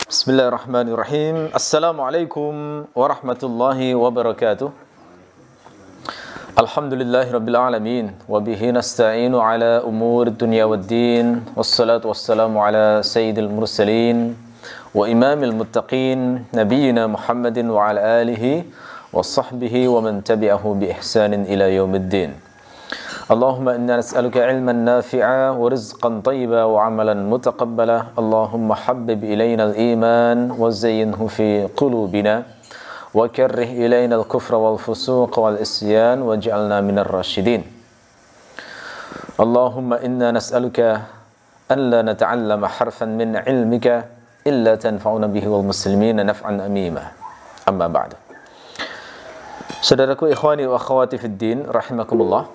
Bismillahirrahmanirrahim. Assalamualaikum warahmatullahi wabarakatuh. Alhamdulillahirabbil alamin wa bihi nasta'inu ala umuri dunya waddin. Wassalatu wassalamu ala sayyidil mursalin wa imamil muttaqin nabiyyina Muhammadin wa ala alihi wa sahbihi wa man tabi'ahu bi ihsanin ila yaumiddin. Allahumma inna nas'aluka ilman nafi'a wa rizqan tayyiba wa amalan mutaqabbala. Allahumma habbib ilayna al-iman wa zayyinhu fi qulubina wa karrih ilayna al-kufra wal fusuq wal isyan waj'alna minar rasyidin. Allahumma inna nas'aluka an la nata'allama harfan min ilmika illa tanfa'una bihi wal muslimina naf'an amima. Amma ba'du. Saudaraku ikhwani wa akhwati fid din rahimakumullah.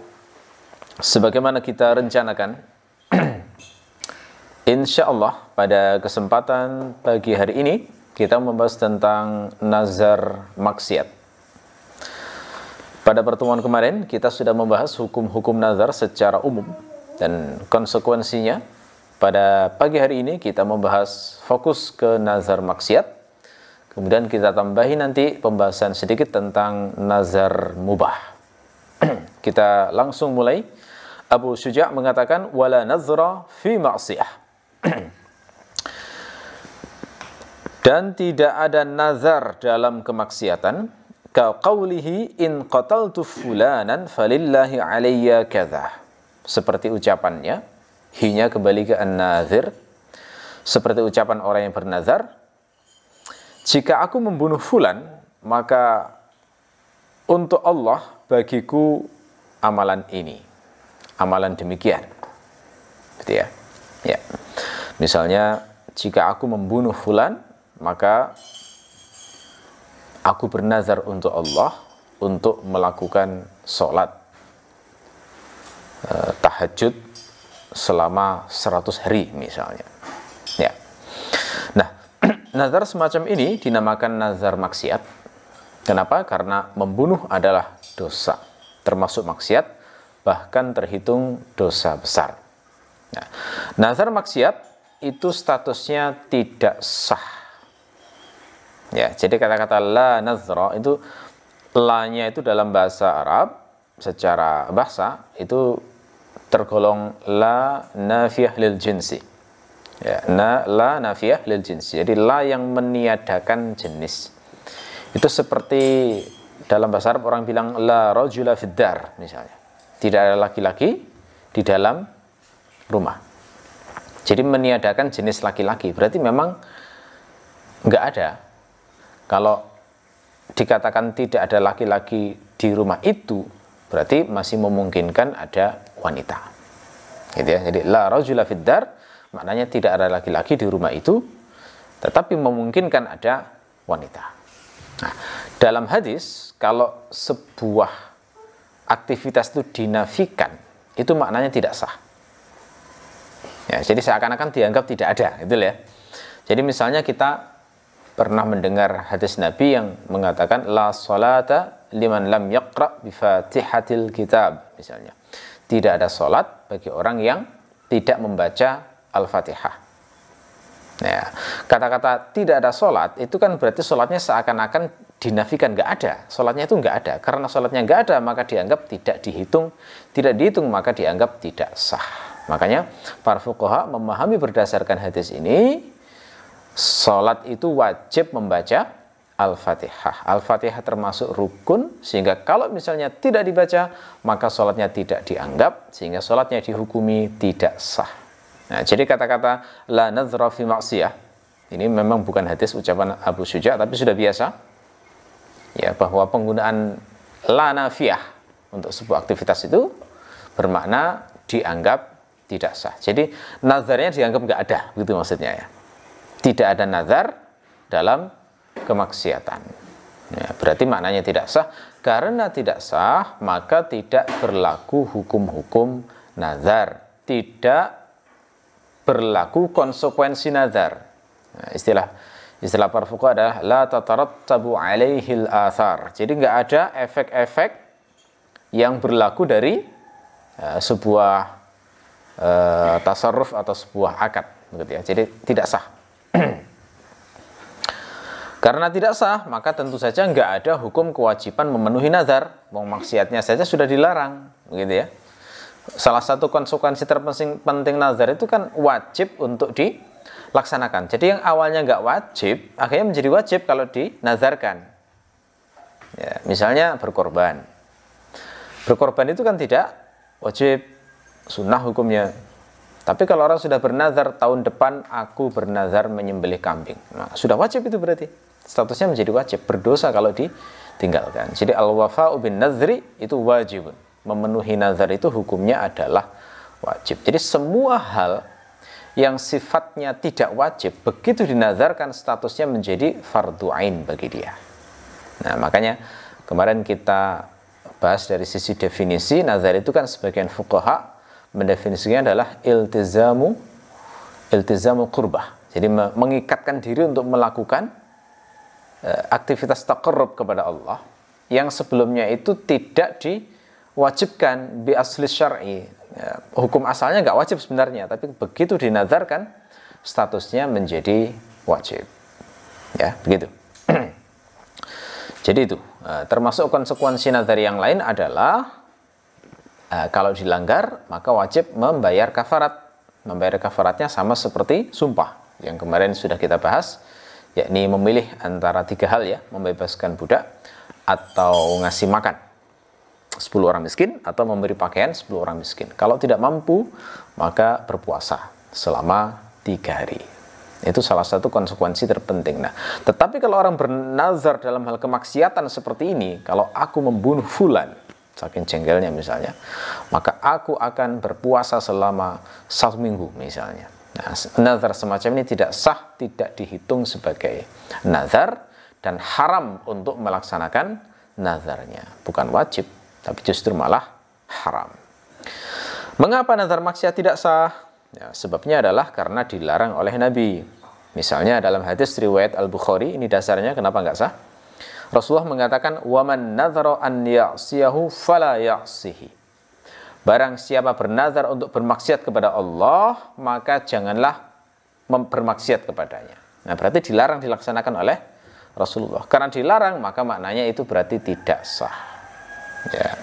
Sebagaimana kita rencanakan, insya Allah pada kesempatan pagi hari ini kita membahas tentang nazar maksiat. Pada pertemuan kemarin kita sudah membahas hukum-hukum nazar secara umum dan konsekuensinya. Pada pagi hari ini kita membahas fokus ke nazar maksiat. Kemudian kita tambahi nanti pembahasan sedikit tentang nazar mubah. Kita langsung mulai. Abu Syuja' mengatakan wala nazra fi ma'siyah. Dan tidak ada nazar dalam kemaksiatan ka qaulihi in qataltu fulanan falillahi alayya kadza. Seperti ucapannya, hinya kembali ke an-nazir. Seperti ucapan orang yang bernazar, jika aku membunuh fulan, maka untuk Allah bagiku amalan ini. Amalan demikian, gitu ya. Ya. Misalnya, jika aku membunuh fulan, maka aku bernazar untuk Allah untuk melakukan sholat tahajud selama 100 hari misalnya. Ya. Nah, nazar semacam ini dinamakan nazar maksiat. Kenapa? Karena membunuh adalah dosa, termasuk maksiat, bahkan terhitung dosa besar. Nah, nazar maksiat itu statusnya tidak sah. Ya, jadi kata-kata la nazra itu la-nya itu dalam bahasa Arab secara bahasa itu tergolong la nafiyah lil jinsi. Ya, la nafiyah lil jinsi. Jadi la yang meniadakan jenis. Itu seperti dalam bahasa Arab orang bilang la rajula fid dar misalnya. Tidak ada laki-laki di dalam rumah. Jadi meniadakan jenis laki-laki. Berarti memang nggak ada. Kalau dikatakan tidak ada laki-laki di rumah itu, berarti masih memungkinkan ada wanita. Gitu ya. Jadi la rajula fid dar maknanya tidak ada laki-laki di rumah itu, tetapi memungkinkan ada wanita. Nah, dalam hadis kalau sebuah aktivitas itu dinafikan, itu maknanya tidak sah. Ya, jadi seakan-akan dianggap tidak ada, gitu ya. Jadi misalnya kita pernah mendengar hadis Nabi yang mengatakan la salata liman lam yaqra bi Fatihatil Kitab misalnya. Tidak ada salat bagi orang yang tidak membaca Al-Fatihah. Ya, kata-kata tidak ada salat itu kan berarti salatnya seakan-akan dinafikan, nggak ada. Salatnya itu nggak ada. Karena salatnya nggak ada, maka dianggap tidak dihitung. Tidak dihitung, maka dianggap tidak sah. Makanya para fuqaha memahami berdasarkan hadis ini, salat itu wajib membaca Al-Fatihah. Al-Fatihah termasuk rukun, sehingga kalau misalnya tidak dibaca, maka salatnya tidak dianggap, sehingga salatnya dihukumi tidak sah. Nah, jadi kata-kata la nazra fi ma'siyah ini memang bukan hadis ucapan Abu Syuja', tapi sudah biasa ya, bahwa penggunaan la nafiyah untuk sebuah aktivitas itu bermakna dianggap tidak sah. Jadi nazarnya dianggap nggak ada, begitu maksudnya ya. Tidak ada nazar dalam kemaksiatan. Ya, berarti maknanya tidak sah. Karena tidak sah, maka tidak berlaku hukum-hukum nazar. Tidak berlaku konsekuensi nazar. Nah, istilah para fuqaha adalah la tatarattabu alaihil athar. Jadi nggak ada efek-efek yang berlaku dari sebuah tasarruf atau sebuah akad, begitu ya. Jadi tidak sah. Karena tidak sah, maka tentu saja nggak ada hukum kewajiban memenuhi nazar. Wong maksiatnya saja sudah dilarang, begitu ya. Salah satu konsekuensi terpenting nazar itu kan wajib untuk dilaksanakan. Jadi yang awalnya nggak wajib, akhirnya menjadi wajib kalau dinazarkan. Ya, misalnya berkorban. Berkorban itu kan tidak wajib, sunnah hukumnya. Tapi kalau orang sudah bernazar, tahun depan aku bernazar menyembelih kambing, nah, sudah wajib itu berarti. Statusnya menjadi wajib, berdosa kalau ditinggalkan. Jadi al-wafa'u bin nazri itu wajibun. Memenuhi nazar itu hukumnya adalah wajib. Jadi semua hal yang sifatnya tidak wajib, begitu dinazarkan statusnya menjadi fardu ain bagi dia. Nah, makanya kemarin kita bahas dari sisi definisi, nazar itu kan sebagian fuqaha mendefinisinya adalah iltizamu qurbah. Jadi mengikatkan diri untuk melakukan aktivitas taqarrub kepada Allah yang sebelumnya itu tidak diwajibkan bi asli syar'i. Hukum asalnya nggak wajib sebenarnya, tapi begitu dinazarkan statusnya menjadi wajib. Ya, begitu. Jadi itu termasuk konsekuensi nazar yang lain adalah kalau dilanggar maka wajib membayar kafarat. Membayar kafaratnya sama seperti sumpah yang kemarin sudah kita bahas, yakni memilih antara 3 hal ya, membebaskan budak atau ngasih makan 10 orang miskin atau memberi pakaian 10 orang miskin. Kalau tidak mampu maka berpuasa selama 3 hari. Itu salah satu konsekuensi terpenting. Nah, tetapi kalau orang bernazar dalam hal kemaksiatan seperti ini, kalau aku membunuh fulan, saking jengkelnya misalnya, maka aku akan berpuasa selama 1 minggu misalnya. Nah, nazar semacam ini tidak sah, tidak dihitung sebagai nazar dan haram untuk melaksanakan nazarnya. Bukan wajib, tapi justru malah haram. Mengapa nazar maksiat tidak sah? Ya, sebabnya adalah karena dilarang oleh Nabi. Misalnya dalam hadis riwayat Al-Bukhari, ini dasarnya kenapa nggak sah? Rasulullah mengatakan, "Waman nadzara an ya'siyahu fala ya'sihi." Barang siapa bernazar untuk bermaksiat kepada Allah, maka janganlah bermaksiat kepadanya. Nah, berarti dilarang dilaksanakan oleh Rasulullah. Karena dilarang, maka maknanya itu berarti tidak sah. Ya.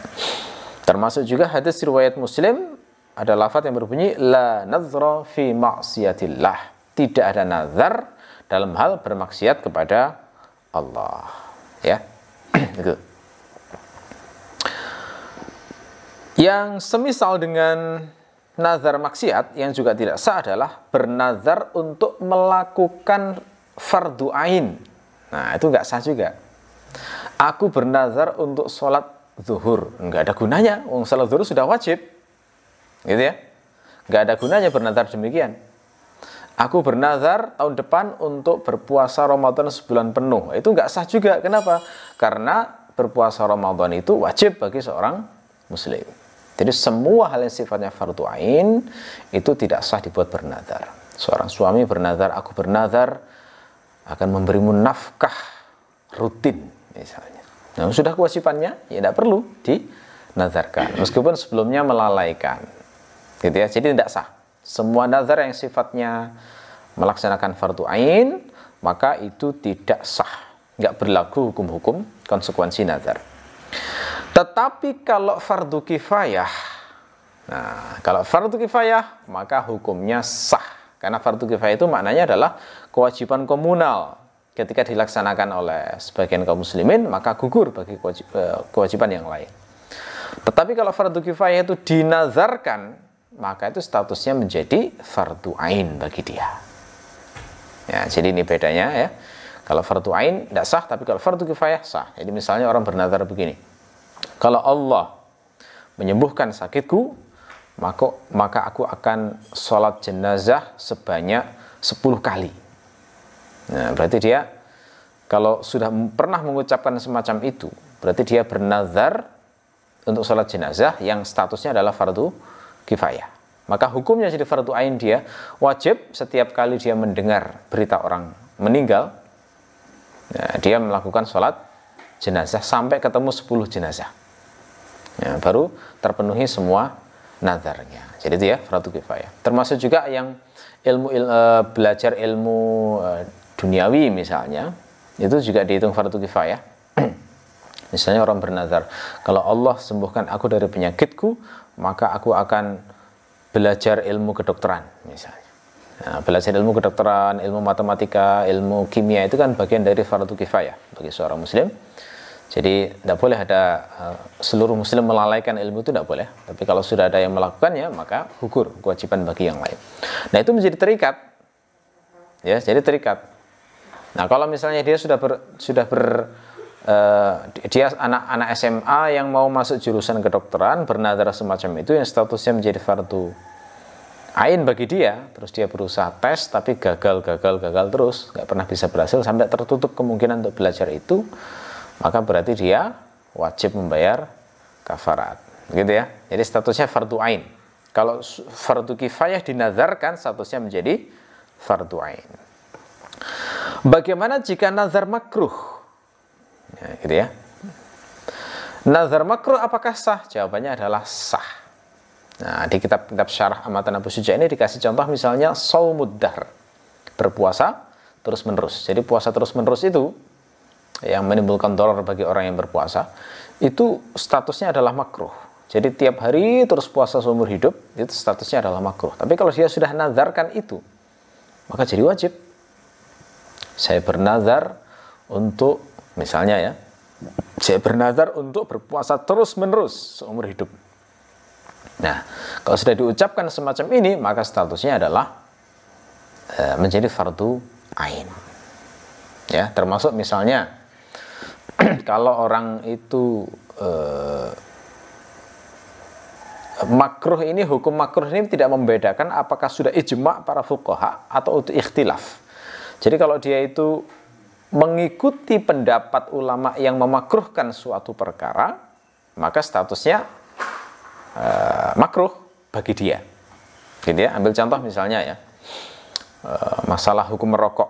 Termasuk juga hadis riwayat Muslim, ada lafaz yang berbunyi, la nazra fi ma'siyatillah. Tidak ada nazar dalam hal bermaksiat kepada Allah. Ya, itu. Yang semisal dengan nazar maksiat yang juga tidak sah adalah bernazar untuk melakukan fardu ain. Nah, itu nggak sah juga. Aku bernazar untuk sholat zuhur, nggak ada gunanya. Sholat zuhur sudah wajib, gitu ya. Nggak ada gunanya bernazar demikian. Aku bernazar tahun depan untuk berpuasa Ramadan sebulan penuh. Itu nggak sah juga. Kenapa? Karena berpuasa Ramadan itu wajib bagi seorang muslim. Jadi semua hal yang sifatnya fardu ain itu tidak sah dibuat bernazar. Seorang suami bernazar, aku bernazar akan memberimu nafkah rutin misalnya. Nah, sudah kewajibannya, ya tidak perlu dinazarkan. Meskipun sebelumnya melalaikan. Gitu ya. Jadi tidak sah. Semua nazar yang sifatnya melaksanakan fardu ain, maka itu tidak sah. Nggak berlaku hukum-hukum konsekuensi nazar. Tetapi kalau fardu kifayah, nah, kalau fardu kifayah, maka hukumnya sah. Karena fardu kifayah itu maknanya adalah kewajiban komunal. Ketika dilaksanakan oleh sebagian kaum muslimin, maka gugur bagi kewajiban yang lain. Tetapi kalau fardu kifayah itu dinazarkan, maka itu statusnya menjadi fardu ain bagi dia. Ya, jadi ini bedanya ya. Kalau fardu ain tidak sah, tapi kalau fardu kifayah sah. Jadi misalnya orang bernazar begini. Kalau Allah menyembuhkan sakitku, maka aku akan sholat jenazah sebanyak 10 kali. Nah, berarti dia kalau sudah pernah mengucapkan semacam itu, berarti dia bernazar untuk sholat jenazah yang statusnya adalah fardu kifayah. Maka hukumnya jadi fardu ain dia wajib setiap kali dia mendengar berita orang meninggal, nah, dia melakukan sholat jenazah sampai ketemu 10 jenazah. Ya, baru terpenuhi semua nazarnya. Jadi itu ya fardu kifayah. Termasuk juga yang belajar ilmu duniawi misalnya, itu juga dihitung fardu kifayah. Misalnya orang bernazar, kalau Allah sembuhkan aku dari penyakitku, maka aku akan belajar ilmu kedokteran misalnya. Nah, belajar ilmu kedokteran, ilmu matematika, ilmu kimia itu kan bagian dari fardu kifayah bagi seorang muslim. Jadi tidak boleh ada seluruh muslim melalaikan ilmu, itu tidak boleh. Tapi kalau sudah ada yang melakukannya, maka gugur kewajiban bagi yang lain. Nah, itu menjadi terikat. Ya, jadi terikat. Nah, kalau misalnya dia dia anak SMA yang mau masuk jurusan kedokteran, bernazar semacam itu yang statusnya menjadi fardu ain bagi dia, terus dia berusaha tes tapi gagal terus, nggak pernah bisa berhasil sampai tertutup kemungkinan untuk belajar itu, maka berarti dia wajib membayar kafarat, gitu ya. Jadi statusnya fardu ain. Kalau fardu kifayah dinazarkan, statusnya menjadi fardu ain. Bagaimana jika nazar makruh? Ya, gitu ya. Nazar makruh apakah sah? Jawabannya adalah sah. Nah, di kitab-kitab syarah Amatan Abu Syuja ini dikasih contoh misalnya shaumud dahr, berpuasa terus menerus. Jadi puasa terus menerus itu yang menimbulkan darar bagi orang yang berpuasa, itu statusnya adalah makruh. Jadi tiap hari terus puasa seumur hidup, itu statusnya adalah makruh. Tapi kalau dia sudah nazarkan itu, maka jadi wajib. Saya bernazar untuk, misalnya ya, saya bernazar untuk berpuasa terus menerus seumur hidup. Nah, kalau sudah diucapkan semacam ini, maka statusnya adalah menjadi fardu ain. Ya, termasuk misalnya kalau orang itu makruh ini, hukum makruh ini tidak membedakan apakah sudah ijma' para fuqaha atau itu ikhtilaf. Jadi kalau dia itu mengikuti pendapat ulama yang memakruhkan suatu perkara, maka statusnya makruh bagi dia. Gitu ya. Ambil contoh misalnya ya, masalah hukum merokok.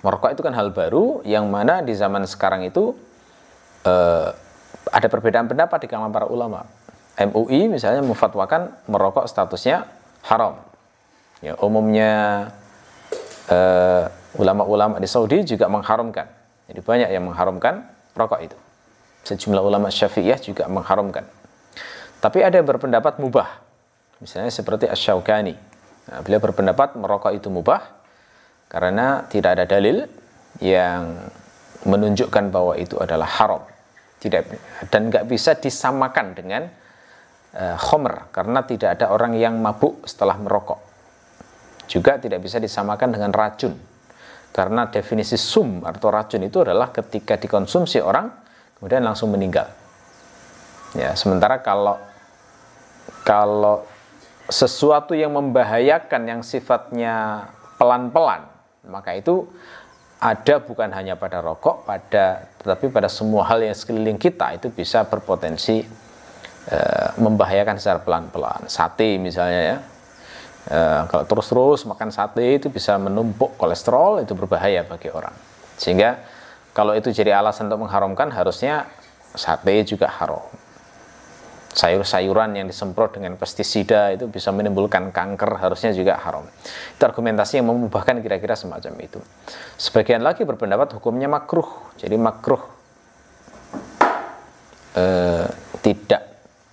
Merokok itu kan hal baru yang mana di zaman sekarang itu ada perbedaan pendapat di kalangan para ulama. MUI misalnya memfatwakan merokok statusnya haram. Ya, umumnya ulama-ulama di Saudi juga mengharamkan. Jadi banyak yang mengharamkan rokok itu. Sejumlah ulama Syafi'iyah juga mengharamkan. Tapi ada yang berpendapat mubah. Misalnya seperti Asy-Syaukani. Nah, beliau berpendapat merokok itu mubah karena tidak ada dalil yang menunjukkan bahwa itu adalah haram. Dan nggak bisa disamakan dengan khomer, karena tidak ada orang yang mabuk setelah merokok. Juga tidak bisa disamakan dengan racun, karena definisi sum atau racun itu adalah ketika dikonsumsi orang kemudian langsung meninggal. Ya, sementara kalau sesuatu yang membahayakan yang sifatnya pelan-pelan, maka itu ada bukan hanya pada rokok, tetapi pada semua hal yang sekeliling kita itu bisa berpotensi membahayakan secara pelan-pelan. Sate misalnya ya, kalau terus-terus makan sate itu bisa menumpuk kolesterol, itu berbahaya bagi orang. Sehingga kalau itu jadi alasan untuk mengharamkan, harusnya sate juga haram. Sayur-sayuran yang disemprot dengan pestisida itu bisa menimbulkan kanker, harusnya juga haram. Itu argumentasi yang memubahkan kira-kira semacam itu. Sebagian lagi berpendapat hukumnya makruh. Jadi makruh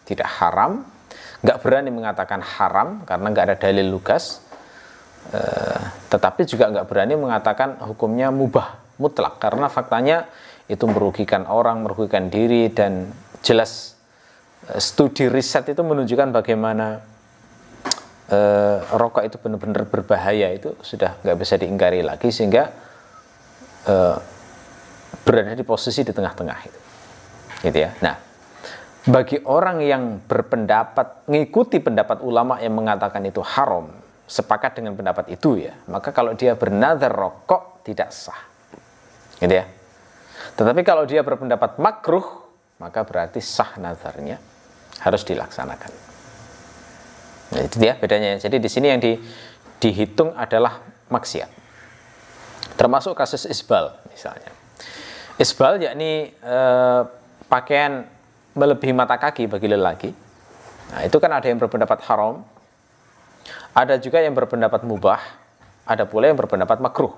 tidak haram, nggak berani mengatakan haram karena nggak ada dalil lugas, tetapi juga nggak berani mengatakan hukumnya mubah mutlak karena faktanya itu merugikan orang, merugikan diri, dan jelas studi riset itu menunjukkan bagaimana rokok itu benar-benar berbahaya, itu sudah nggak bisa diingkari lagi, sehingga berada di posisi di tengah-tengah itu, gitu ya. Nah, bagi orang yang berpendapat mengikuti pendapat ulama yang mengatakan itu haram, sepakat dengan pendapat itu ya, maka kalau dia bernazar rokok tidak sah, gitu ya. Tetapi kalau dia berpendapat makruh, maka berarti sah nazarnya, harus dilaksanakan. Nah, itu dia bedanya. Jadi di sini yang dihitung adalah maksiat. Termasuk kasus isbal misalnya. Isbal yakni pakaian melebihi mata kaki bagi lelaki. Nah, itu kan ada yang berpendapat haram, ada juga yang berpendapat mubah, ada pula yang berpendapat makruh.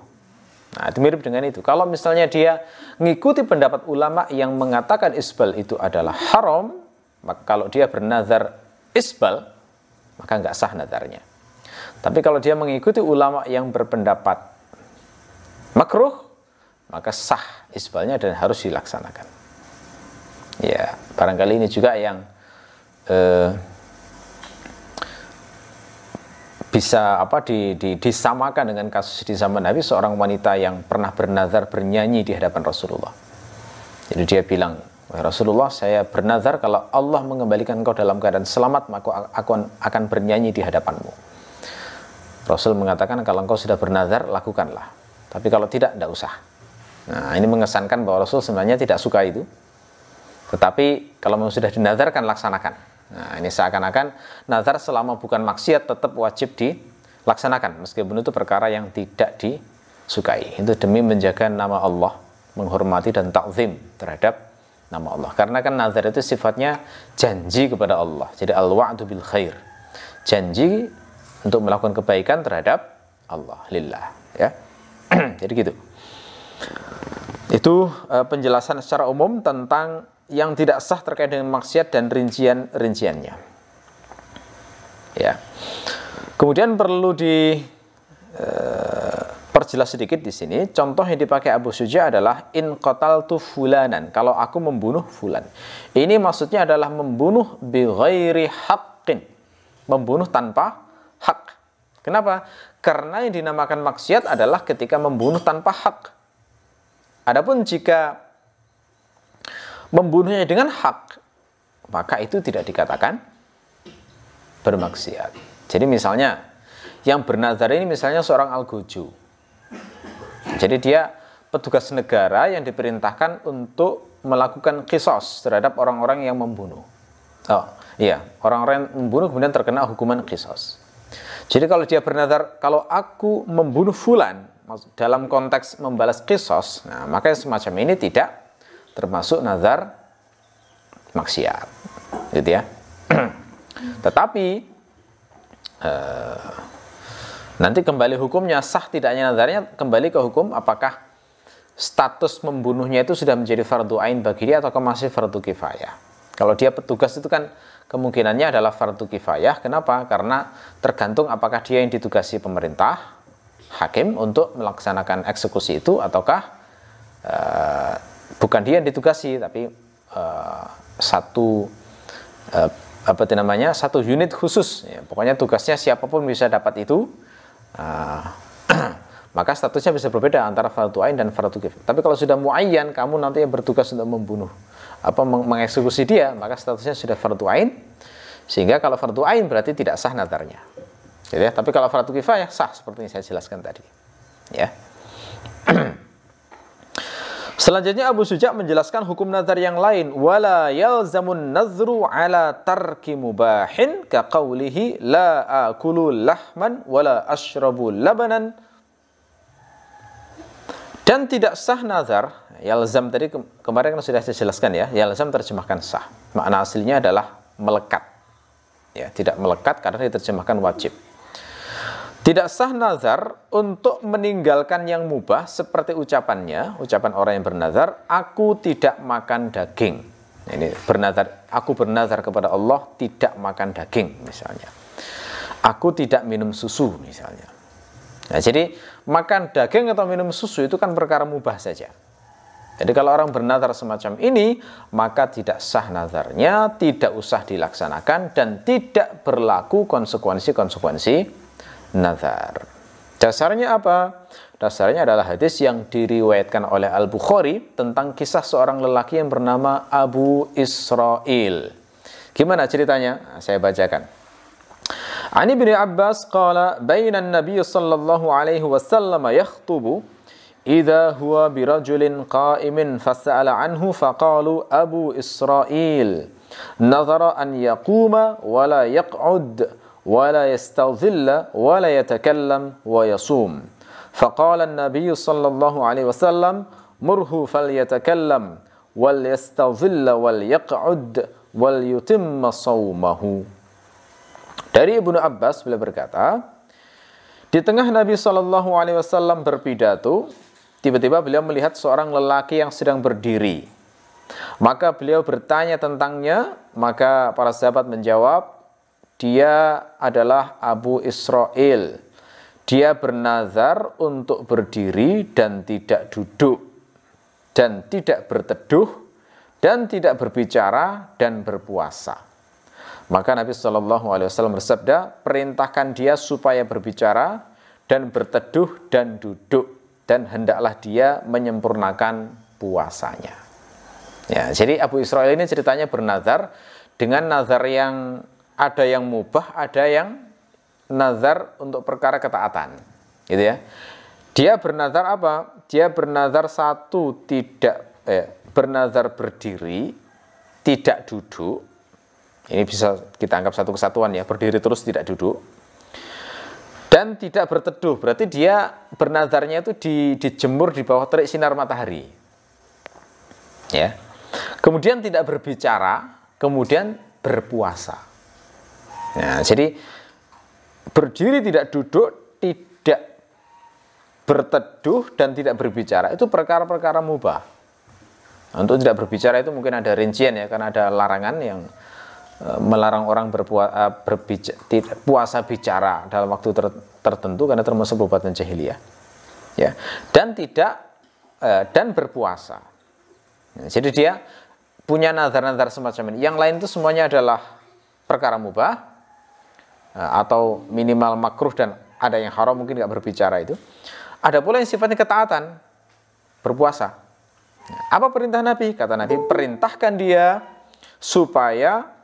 Nah, itu mirip dengan itu. Kalau misalnya dia mengikuti pendapat ulama yang mengatakan isbal itu adalah haram, maka kalau dia bernazar isbal, maka nggak sah nazarnya. Tapi kalau dia mengikuti ulama yang berpendapat makruh, maka sah isbalnya dan harus dilaksanakan. Ya, barangkali ini juga yang bisa disamakan dengan kasus di zaman Nabi, seorang wanita yang pernah bernazar bernyanyi di hadapan Rasulullah. Jadi dia bilang, Rasulullah, saya bernazar kalau Allah mengembalikan engkau dalam keadaan selamat, maka aku akan bernyanyi di hadapanmu. Rasul mengatakan, kalau engkau sudah bernazar, lakukanlah. Tapi kalau tidak usah. Nah, ini mengesankan bahwa Rasul sebenarnya tidak suka itu. Tetapi kalau memang sudah dinazarkan, laksanakan. Nah, ini seakan-akan nazar selama bukan maksiat tetap wajib dilaksanakan, meskipun itu perkara yang tidak disukai. Itu demi menjaga nama Allah, menghormati dan takzim terhadap nama Allah. Karena kan nazar itu sifatnya janji kepada Allah. Jadi al-wa'du bil khair. Janji untuk melakukan kebaikan terhadap Allah, lillah, ya. Jadi gitu. Itu penjelasan secara umum tentang yang tidak sah terkait dengan maksiat dan rinciannya. Ya. Kemudian perlu diperjelas sedikit di sini. Contoh yang dipakai Abu Syuja adalah in qataltu fulanan. Kalau aku membunuh fulan. Ini maksudnya adalah membunuh bi ghairi haqqin. Membunuh tanpa hak. Kenapa? Karena yang dinamakan maksiat adalah ketika membunuh tanpa hak. Adapun jika membunuhnya dengan hak, maka itu tidak dikatakan bermaksiat. Jadi misalnya yang bernazar ini misalnya seorang algojo. Jadi dia petugas negara yang diperintahkan untuk melakukan qisas terhadap orang-orang yang membunuh. Oh iya, orang-orang yang membunuh kemudian terkena hukuman qisas. Jadi kalau dia bernazar, kalau aku membunuh fulan dalam konteks membalas qisas, nah maka semacam ini tidak termasuk nazar maksiat, gitu ya. Tetapi nanti kembali hukumnya sah tidaknya nazarnya kembali ke hukum apakah status membunuhnya itu sudah menjadi fardu ain bagi dia atau masih fardu kifayah. Kalau dia petugas itu kan kemungkinannya adalah fardu kifayah. Kenapa? Karena tergantung apakah dia yang ditugasi pemerintah, hakim untuk melaksanakan eksekusi itu ataukah bukan dia yang ditugasi, tapi satu unit khusus. Ya, pokoknya tugasnya siapapun bisa dapat itu. Maka statusnya bisa berbeda antara fardu ain dan fardu kifayah. Tapi kalau sudah muayyan, kamu nanti yang bertugas untuk membunuh, mengeksekusi dia, maka statusnya sudah fardu ain. Sehingga kalau fardu ain berarti tidak sah nazarnya. Gitu ya. Tapi kalau fardu kifayah sah seperti yang saya jelaskan tadi. Ya. Selanjutnya Abu Syuja menjelaskan hukum nazar yang lain, wala yalzamun nazru ala tarki mubahin ka qawlihi la akulu lahman wala ashrabu labanan. Dan tidak sah nazar, yalzam tadi kemarin kan sudah saya jelaskan ya, yalzam terjemahkan sah. Makna aslinya adalah melekat. Ya, tidak melekat karena diterjemahkan wajib. Tidak sah nazar untuk meninggalkan yang mubah seperti ucapan orang yang bernazar, aku tidak makan daging. Ini bernazar, aku bernazar kepada Allah tidak makan daging misalnya. Aku tidak minum susu misalnya. Nah, jadi makan daging atau minum susu itu kan perkara mubah saja. Jadi kalau orang bernazar semacam ini, maka tidak sah nazarnya, tidak usah dilaksanakan dan tidak berlaku konsekuensi nazar. Dasarnya apa? Dasarnya adalah hadis yang diriwayatkan oleh Al-Bukhari tentang kisah seorang lelaki yang bernama Abu Israil. Gimana ceritanya? Nah, saya bacakan. Ani bin Abbas qala baina an-nabiy sallallahu alaihi wasallam yakhutubu idza huwa birajulin qa'imin fas'ala anhu faqalu Abu Israil nazara an yaquma wa la yaq'ud ولا يستظل ولا يتكلم ويصوم فقال النبي صلى الله عليه وسلم مره فليتكلم وليستظل وليقعد وليتم صومه. Dari Ibnu Abbas beliau berkata, di tengah Nabi SAW berpidato, tiba-tiba beliau melihat seorang lelaki yang sedang berdiri. Maka beliau bertanya tentangnya, maka para sahabat menjawab, dia adalah Abu Israil. Dia bernazar untuk berdiri dan tidak duduk, dan tidak berteduh, dan tidak berbicara, dan berpuasa. Maka Nabi SAW bersabda, perintahkan dia supaya berbicara, dan berteduh, dan duduk, dan hendaklah dia menyempurnakan puasanya. Ya, jadi Abu Israil ini ceritanya bernazar dengan nazar yang ada yang mubah, ada yang nazar untuk perkara ketaatan, gitu ya. Dia bernazar apa? Dia bernazar bernazar berdiri, tidak duduk. Ini bisa kita anggap satu kesatuan ya, berdiri terus tidak duduk. Dan tidak berteduh, berarti dia bernazarnya itu dijemur di bawah terik sinar matahari. Ya. Kemudian tidak berbicara, kemudian berpuasa. Nah, jadi berdiri tidak duduk, tidak berteduh, dan tidak berbicara, itu perkara-perkara mubah. Untuk tidak berbicara itu mungkin ada rincian ya, karena ada larangan yang melarang orang puasa bicara dalam waktu tertentu karena termasuk perbuatan jahiliyah. Ya. Dan berpuasa. Nah, jadi dia punya nazar-nazar semacam ini. Yang lain itu semuanya adalah perkara mubah atau minimal makruh, dan ada yang haram, mungkin nggak berbicara itu. Ada pula yang sifatnya ketaatan, berpuasa. Apa perintah Nabi? Kata Nabi, perintahkan dia supaya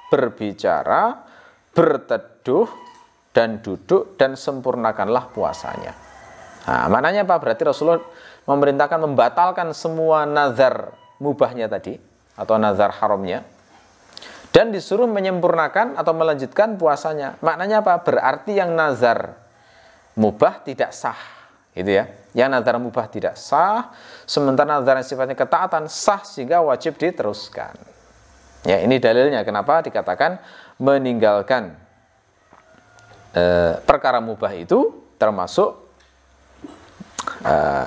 berbicara, berteduh, dan duduk, dan sempurnakanlah puasanya. Nah, maknanya apa? Berarti Rasulullah memerintahkan membatalkan semua nazar mubahnya tadi, atau nazar haramnya, dan disuruh menyempurnakan atau melanjutkan puasanya. Maknanya apa? Berarti yang nazar mubah tidak sah, gitu ya. Yang nazar mubah tidak sah, sementara nazar yang sifatnya ketaatan sah, sehingga wajib diteruskan. Ya, ini dalilnya kenapa dikatakan meninggalkan perkara mubah itu termasuk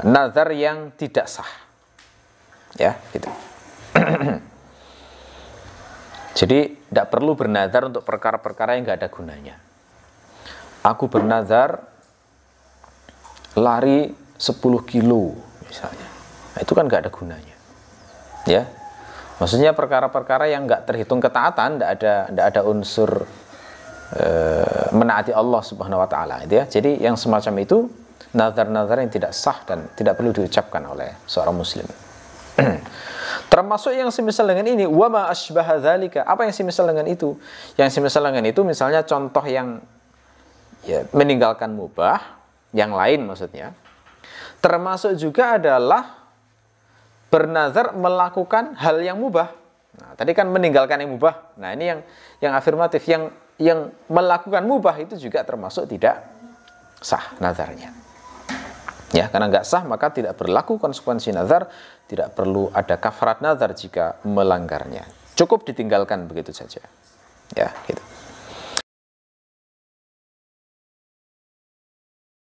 nazar yang tidak sah. Ya, gitu. Jadi tidak perlu bernazar untuk perkara-perkara yang nggak ada gunanya. Aku bernazar lari 10 kilo misalnya, nah, itu kan nggak ada gunanya, ya. Maksudnya perkara-perkara yang nggak terhitung ketaatan, tidak ada unsur menaati Allah Subhanahu Wa Taala, itu ya. Jadi yang semacam itu nazar-nazar yang tidak sah dan tidak perlu diucapkan oleh seorang muslim. Termasuk yang semisal dengan ini, wa ma asbaha dzalika. Apa yang semisal dengan itu? Yang semisal dengan itu misalnya contoh yang ya, meninggalkan mubah, yang lain maksudnya. Termasuk juga adalah bernazar melakukan hal yang mubah. Nah, tadi kan meninggalkan yang mubah. Nah, ini yang afirmatif, yang melakukan mubah itu juga termasuk tidak sah nazarnya. Ya, karena nggak sah maka tidak berlaku konsekuensi nazar, tidak perlu ada kafarat nazar jika melanggarnya. Cukup ditinggalkan begitu saja. Ya, gitu.